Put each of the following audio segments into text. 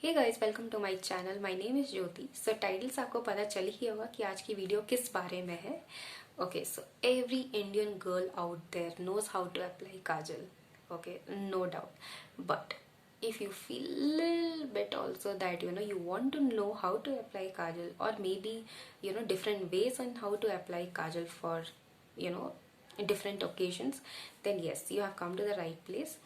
Hey guys, welcome to my channel. My name is Jyoti. So title से आपको पता चल ही होगा कि आज की वीडियो किस बारे में है। Okay, so every Indian girl out there knows how to apply kajal. Okay, no doubt, but if you feel little bit also that you want to know how to apply kajal, or maybe different ways on how to apply kajal for you know different occasions, then yes, you have come to the right place.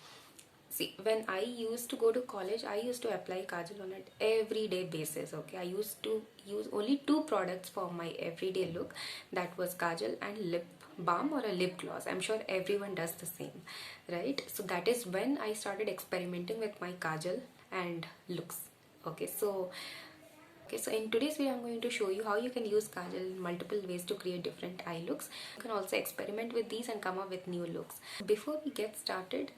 See, when I used to go to college, I used to apply kajal on an everyday basis. Okay, I used to use only two products for my everyday look. That was kajal and lip balm or a lip gloss. I'm sure everyone does the same, right? So that is when I started experimenting with my kajal and looks. Okay, so in today's video, I'm going to show you how you can use kajal in multiple ways to create different eye looks. You can also experiment with these and come up with new looks. Before we get started,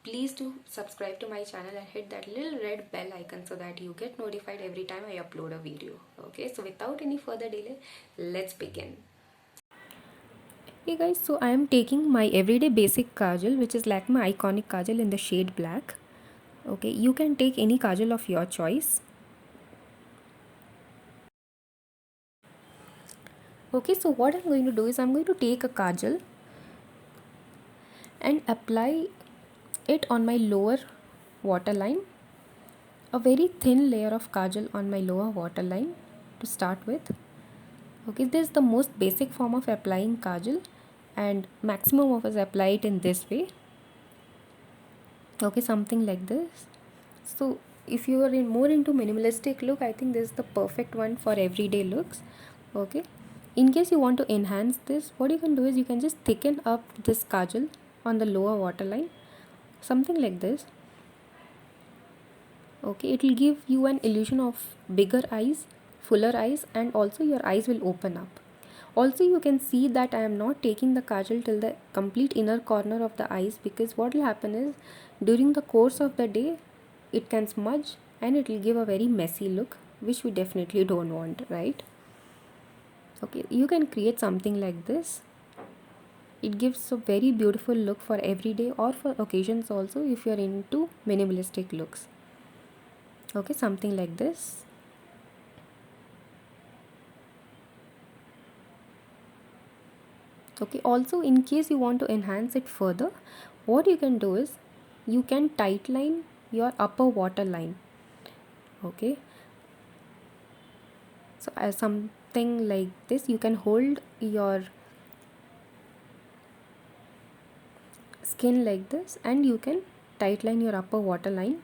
please do subscribe to my channel and hit that little red bell icon so that you get notified every time I upload a video. Okay, so without any further delay, let's begin. Hey guys, so I am taking my everyday basic kajal, which is Lakme Iconic Kajal in the shade black. Okay, you can take any kajal of your choice. Okay, so what I'm going to do is I'm going to take a kajal and apply it on my lower waterline, a very thin layer of kajal on my lower waterline to start with. Okay, this is the most basic form of applying kajal, and maximum of us apply it in this way. Okay, something like this. So if you are more into minimalistic look, I think this is the perfect one for everyday looks. Okay, in case you want to enhance this, what you can do is you can just thicken up this kajal on the lower waterline, something like this. Okay, it will give you an illusion of bigger eyes, fuller eyes, and also your eyes will open up. Also, you can see that I am not taking the kajal till the complete inner corner of the eyes, because what will happen is during the course of the day it can smudge and it will give a very messy look, which we definitely don't want, right? Okay, you can create something like this. It gives a very beautiful look for everyday or for occasions also if you are into minimalistic looks. Okay, something like this. Okay, also in case you want to enhance it further, what you can do is you can tightline your upper waterline. Okay, so as something like this, you can hold your skin like this and you can tightline your upper waterline.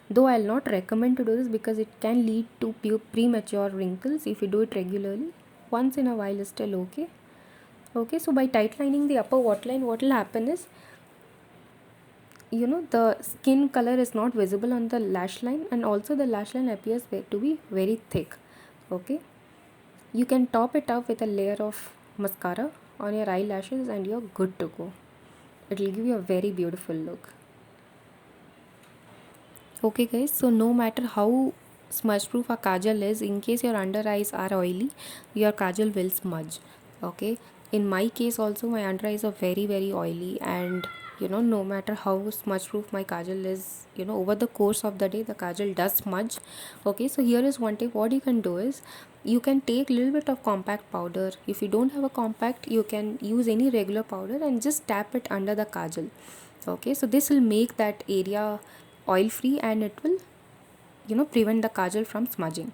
Though I'll not recommend to do this because it can lead to premature wrinkles if you do it regularly. Once in a while is still okay. Okay, so by tightlining the upper waterline, what will happen is the skin color is not visible on the lash line, and also the lash line appears to be very thick. Okay, you can top it up with a layer of mascara on your eyelashes and you're good to go. It will give you a very beautiful look. Okay guys, so no matter how smudge proof a kajal is, in case your under eyes are oily, your kajal will smudge. Okay, in my case also my under eyes are very oily, and no matter how smudge proof my kajal is, over the course of the day the kajal does smudge. Okay, so here is one tip. What you can do is you can take little bit of compact powder. If you don't have a compact, you can use any regular powder and just tap it under the kajal. Okay, so this will make that area oil free and it will prevent the kajal from smudging.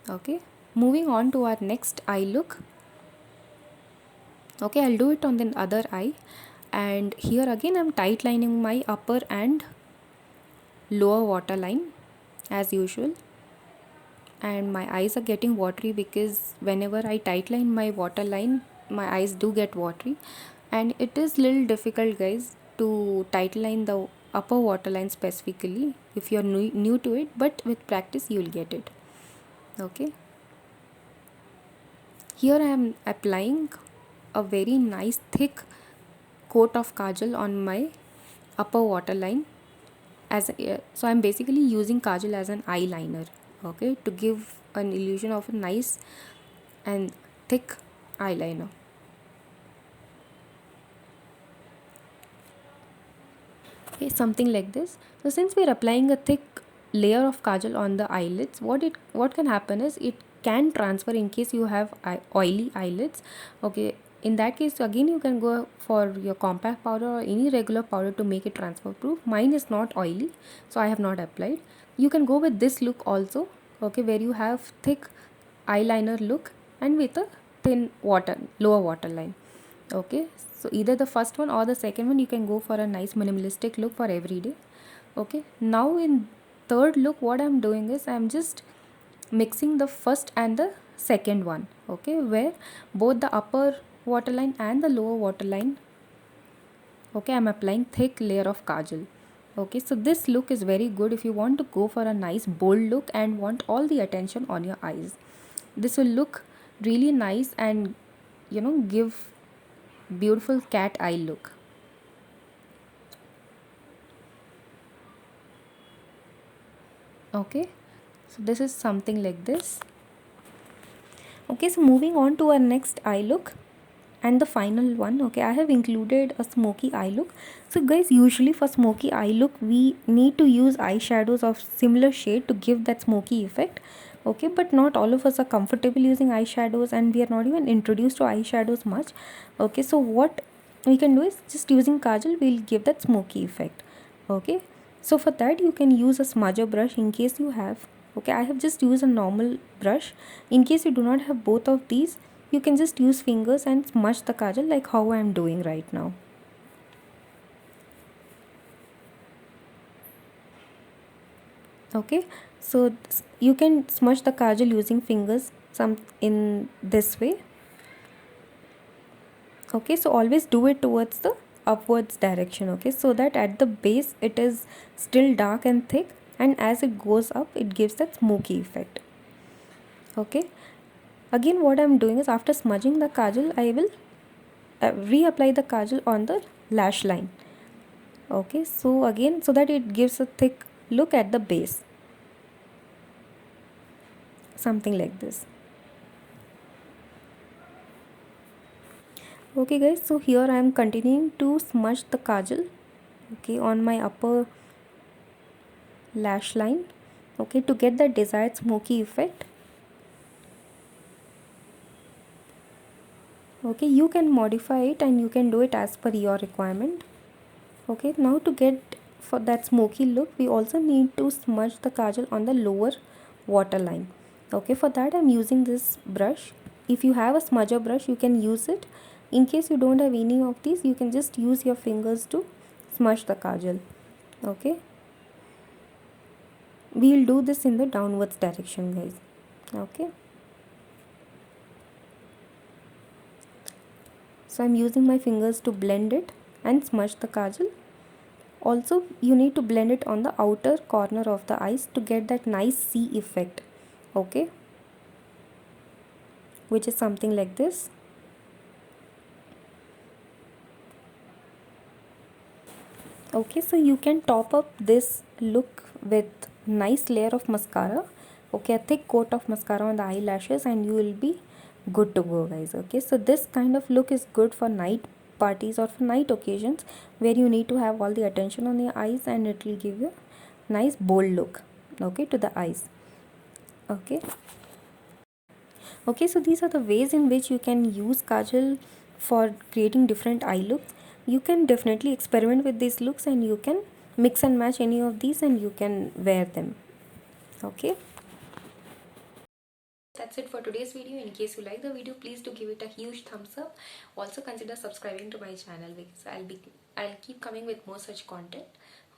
Okay, moving on to our next eye look. Okay, I'll do it on the other eye, and here again I'm tight lining my upper and lower waterline as usual, and my eyes are getting watery because whenever I tight line my waterline, my eyes do get watery, and it is little difficult guys to tight line the upper waterline specifically if you're new to it, but with practice you will get it. Okay, here I am applying a very nice thick coat of kajal on my upper waterline so I'm basically using kajal as an eyeliner, okay, to give an illusion of a nice and thick eyeliner. Okay, something like this. So since we're applying a thick layer of kajal on the eyelids, what can happen is it can transfer in case you have oily eyelids. Okay, in that case again you can go for your compact powder or any regular powder to make it transfer proof. Mine is not oily, so I have not applied. You can go with this look also, okay, where you have thick eyeliner look and with a thin lower waterline. Okay, so either the first one or the second one, you can go for a nice minimalistic look for every day. Okay, now in third look what I'm doing is I'm just mixing the first and the second one. Okay, where both the upper waterline and the lower waterline, okay, I'm applying thick layer of kajal. Okay, so this look is very good if you want to go for a nice bold look and want all the attention on your eyes. This will look really nice and give beautiful cat eye look. Okay, so this is something like this. Okay, so moving on to our next eye look and the final one. Okay, I have included a smoky eye look. So guys, usually for smoky eye look we need to use eyeshadows of similar shade to give that smoky effect. Okay, but not all of us are comfortable using eyeshadows and we are not even introduced to eyeshadows much. Okay, so what we can do is just using kajal we'll give that smoky effect. Okay, so for that you can use a smudger brush in case you have. Okay, I have just used a normal brush. In case you do not have both of these, you can just use fingers and smudge the kajal like how I am doing right now. Okay, so you can smudge the kajal using fingers some in this way. Okay, so always do it towards the upwards direction. Okay, so that at the base it is still dark and thick, and as it goes up it gives that smoky effect. Okay, again what I'm doing is after smudging the kajal I will reapply the kajal on the lash line. Okay, so again so that it gives a thick look at the base, something like this. Okay guys, so here I am continuing to smudge the kajal, okay, on my upper lash line, okay, to get the desired smoky effect. Okay, you can modify it and you can do it as per your requirement. Okay, now to get for that smoky look we also need to smudge the kajal on the lower waterline. Okay, for that I'm using this brush. If you have a smudger brush you can use it. In case you don't have any of these, you can just use your fingers to smudge the kajal. Okay, we'll do this in the downwards direction guys. Okay, so I'm using my fingers to blend it and smudge the kajal. Also you need to blend it on the outer corner of the eyes to get that nice C effect. Okay, which is something like this. Okay, so you can top up this look with nice layer of mascara. Okay, a thick coat of mascara on the eyelashes and you will be good to go guys. Okay, so this kind of look is good for night parties or for night occasions where you need to have all the attention on your eyes and it will give you a nice bold look, okay, to the eyes. Okay, okay, so these are the ways in which you can use kajal for creating different eye looks. You can definitely experiment with these looks and you can mix and match any of these and you can wear them. Okay, that's it for today's video. In case you like the video, please do give it a huge thumbs up. Also consider subscribing to my channel because I'll keep coming with more such content.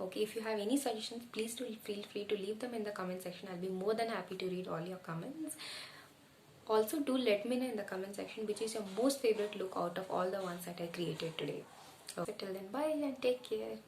Okay, if you have any suggestions, please do feel free to leave them in the comment section. I'll be more than happy to read all your comments. Also do let me know in the comment section which is your most favorite look out of all the ones that I created today. Okay, till then, bye and take care.